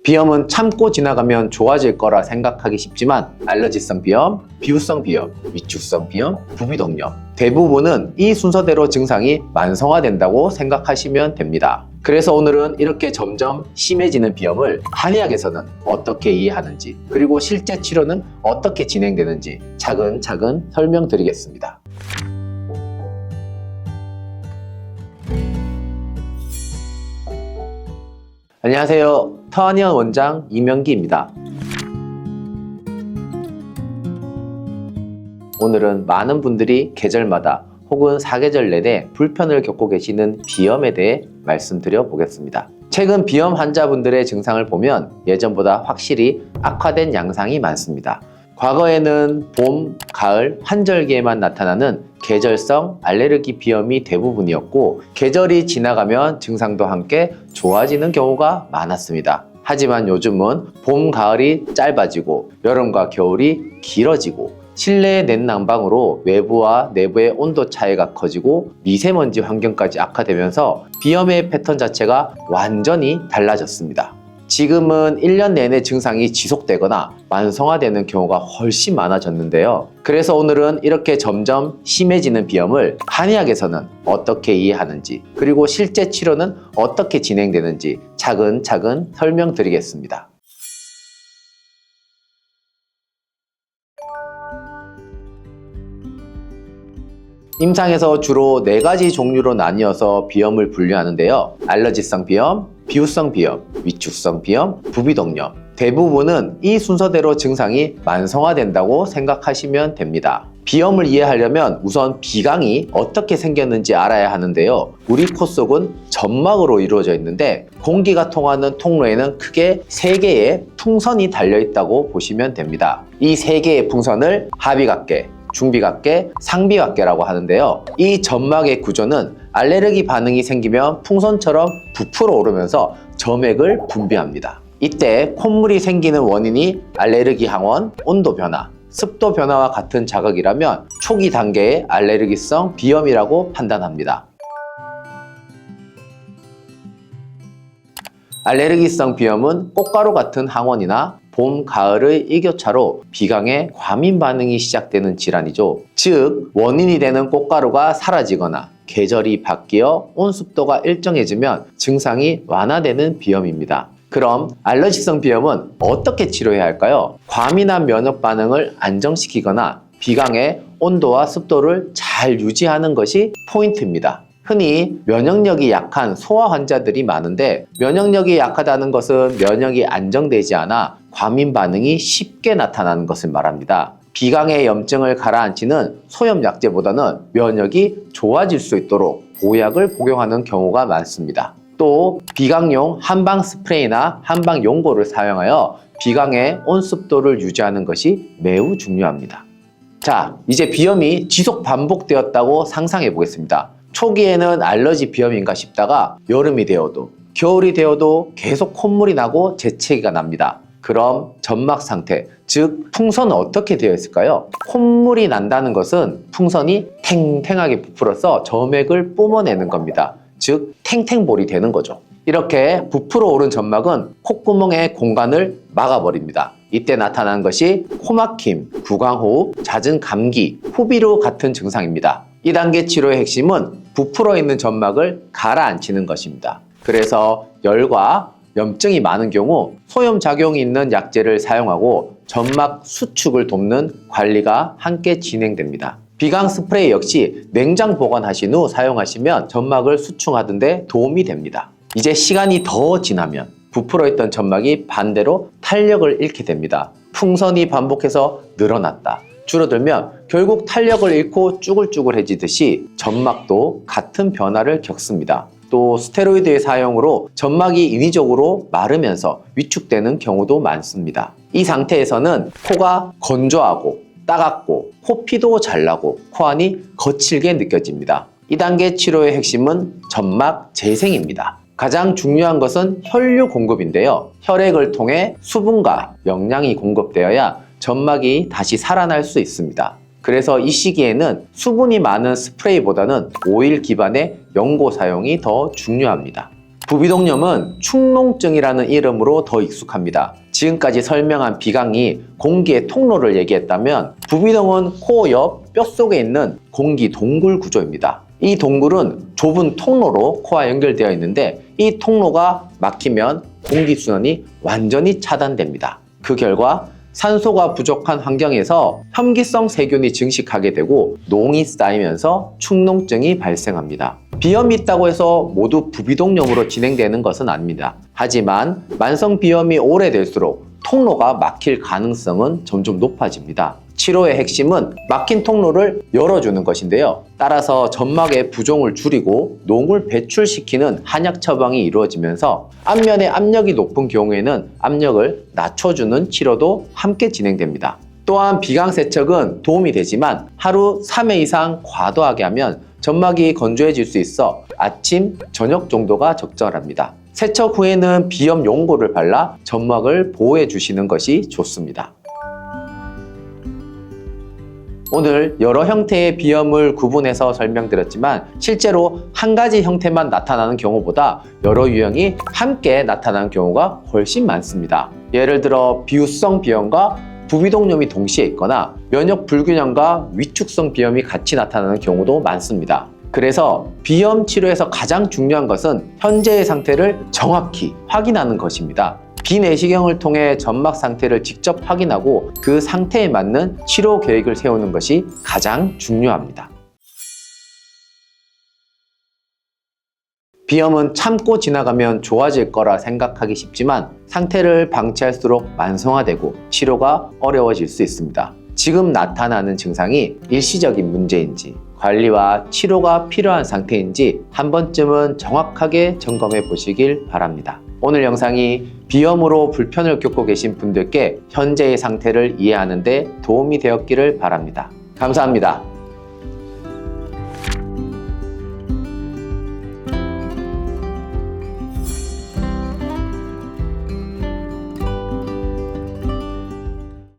비염은 참고 지나가면 좋아질 거라 생각하기 쉽지만 알러지성 비염, 비후성 비염, 위축성 비염, 부비동염 대부분은 이 순서대로 증상이 만성화된다고 생각하시면 됩니다. 그래서 오늘은 이렇게 점점 심해지는 비염을 한의학에서는 어떻게 이해하는지, 그리고 실제 치료는 어떻게 진행되는지 차근차근 설명드리겠습니다. 안녕하세요. 터한의원 원장 이명기입니다. 오늘은 많은 분들이 계절마다 혹은 사계절 내내 불편을 겪고 계시는 비염에 대해 말씀드려 보겠습니다. 최근 비염 환자분들의 증상을 보면 예전보다 확실히 악화된 양상이 많습니다. 과거에는 봄, 가을, 환절기에만 나타나는 계절성 알레르기 비염이 대부분이었고, 계절이 지나가면 증상도 함께 좋아지는 경우가 많았습니다. 하지만 요즘은 봄, 가을이 짧아지고 여름과 겨울이 길어지고 실내의 냉난방으로 외부와 내부의 온도 차이가 커지고 미세먼지 환경까지 악화되면서 비염의 패턴 자체가 완전히 달라졌습니다. 지금은 1년 내내 증상이 지속되거나 만성화되는 경우가 훨씬 많아졌는데요. 그래서 오늘은 이렇게 점점 심해지는 비염을 한의학에서는 어떻게 이해하는지, 그리고 실제 치료는 어떻게 진행되는지 차근차근 설명드리겠습니다. 임상에서 주로 4가지 종류로 나뉘어서 비염을 분류하는데요. 알러지성 비염, 비후성 비염, 위축성 비염, 부비동염 대부분은 이 순서대로 증상이 만성화된다고 생각하시면 됩니다. 비염을 이해하려면 우선 비강이 어떻게 생겼는지 알아야 하는데요. 우리 코 속은 점막으로 이루어져 있는데 공기가 통하는 통로에는 크게 3개의 풍선이 달려있다고 보시면 됩니다. 이 3개의 풍선을 하비각계, 중비각계, 상비각계라고 하는데요. 이 점막의 구조는 알레르기 반응이 생기면 풍선처럼 부풀어 오르면서 점액을 분비합니다. 이때 콧물이 생기는 원인이 알레르기 항원, 온도 변화, 습도 변화와 같은 자극이라면 초기 단계의 알레르기성 비염이라고 판단합니다. 알레르기성 비염은 꽃가루 같은 항원이나 봄, 가을의 일교차로 비강에 과민 반응이 시작되는 질환이죠. 즉, 원인이 되는 꽃가루가 사라지거나 계절이 바뀌어 온습도가 일정해지면 증상이 완화되는 비염입니다. 그럼 알러지성 비염은 어떻게 치료해야 할까요? 과민한 면역 반응을 안정시키거나 비강의 온도와 습도를 잘 유지하는 것이 포인트입니다. 흔히 면역력이 약한 소아 환자들이 많은데, 면역력이 약하다는 것은 면역이 안정되지 않아 과민 반응이 쉽게 나타나는 것을 말합니다. 비강의 염증을 가라앉히는 소염 약제보다는 면역이 좋아질 수 있도록 보약을 복용하는 경우가 많습니다. 또 비강용 한방 스프레이나 한방 용고를 사용하여 비강의 온습도를 유지하는 것이 매우 중요합니다. 자, 이제 비염이 지속 반복되었다고 상상해 보겠습니다. 초기에는 알러지 비염인가 싶다가 여름이 되어도 겨울이 되어도 계속 콧물이 나고 재채기가 납니다. 그럼 점막 상태, 즉 풍선은 어떻게 되어 있을까요? 콧물이 난다는 것은 풍선이 탱탱하게 부풀어서 점액을 뿜어내는 겁니다. 즉 탱탱볼이 되는 거죠. 이렇게 부풀어 오른 점막은 콧구멍의 공간을 막아버립니다. 이때 나타나는 것이 코막힘, 구강호흡, 잦은 감기, 후비루 같은 증상입니다. 2단계 치료의 핵심은 부풀어 있는 점막을 가라앉히는 것입니다. 그래서 열과 염증이 많은 경우 소염작용이 있는 약제를 사용하고 점막 수축을 돕는 관리가 함께 진행됩니다. 비강 스프레이 역시 냉장 보관하신 후 사용하시면 점막을 수축하는 데 도움이 됩니다. 이제 시간이 더 지나면 부풀어 있던 점막이 반대로 탄력을 잃게 됩니다. 풍선이 반복해서 늘어났다, 줄어들면 결국 탄력을 잃고 쭈글쭈글해지듯이 점막도 같은 변화를 겪습니다. 또 스테로이드의 사용으로 점막이 인위적으로 마르면서 위축되는 경우도 많습니다. 이 상태에서는 코가 건조하고 따갑고 코피도 잘 나고 코안이 거칠게 느껴집니다. 2단계 치료의 핵심은 점막 재생입니다. 가장 중요한 것은 혈류 공급인데요. 혈액을 통해 수분과 영양이 공급되어야 점막이 다시 살아날 수 있습니다. 그래서 이 시기에는 수분이 많은 스프레이보다는 오일 기반의 연고 사용이 더 중요합니다. 부비동염은 축농증이라는 이름으로 더 익숙합니다. 지금까지 설명한 비강이 공기의 통로를 얘기했다면 부비동은 코 옆 뼛속에 있는 공기 동굴 구조입니다. 이 동굴은 좁은 통로로 코와 연결되어 있는데 이 통로가 막히면 공기순환이 완전히 차단됩니다. 그 결과 산소가 부족한 환경에서 혐기성 세균이 증식하게 되고 농이 쌓이면서 축농증이 발생합니다. 비염이 있다고 해서 모두 부비동염으로 진행되는 것은 아닙니다. 하지만 만성 비염이 오래될수록 통로가 막힐 가능성은 점점 높아집니다. 치료의 핵심은 막힌 통로를 열어주는 것인데요. 따라서 점막의 부종을 줄이고 농을 배출시키는 한약 처방이 이루어지면서 안면의 압력이 높은 경우에는 압력을 낮춰주는 치료도 함께 진행됩니다. 또한 비강 세척은 도움이 되지만 하루 3회 이상 과도하게 하면 점막이 건조해질 수 있어 아침, 저녁 정도가 적절합니다. 세척 후에는 비염 용고를 발라 점막을 보호해 주시는 것이 좋습니다. 오늘 여러 형태의 비염을 구분해서 설명드렸지만 실제로 한 가지 형태만 나타나는 경우보다 여러 유형이 함께 나타나는 경우가 훨씬 많습니다. 예를 들어 비우성 비염과 부비동염이 동시에 있거나 면역 불균형과 위축성 비염이 같이 나타나는 경우도 많습니다. 그래서 비염 치료에서 가장 중요한 것은 현재의 상태를 정확히 확인하는 것입니다. 비내시경을 통해 점막 상태를 직접 확인하고 그 상태에 맞는 치료 계획을 세우는 것이 가장 중요합니다. 비염은 참고 지나가면 좋아질 거라 생각하기 쉽지만 상태를 방치할수록 만성화되고 치료가 어려워질 수 있습니다. 지금 나타나는 증상이 일시적인 문제인지 관리와 치료가 필요한 상태인지 한 번쯤은 정확하게 점검해 보시길 바랍니다. 오늘 영상이 비염으로 불편을 겪고 계신 분들께 현재의 상태를 이해하는 데 도움이 되었기를 바랍니다. 감사합니다.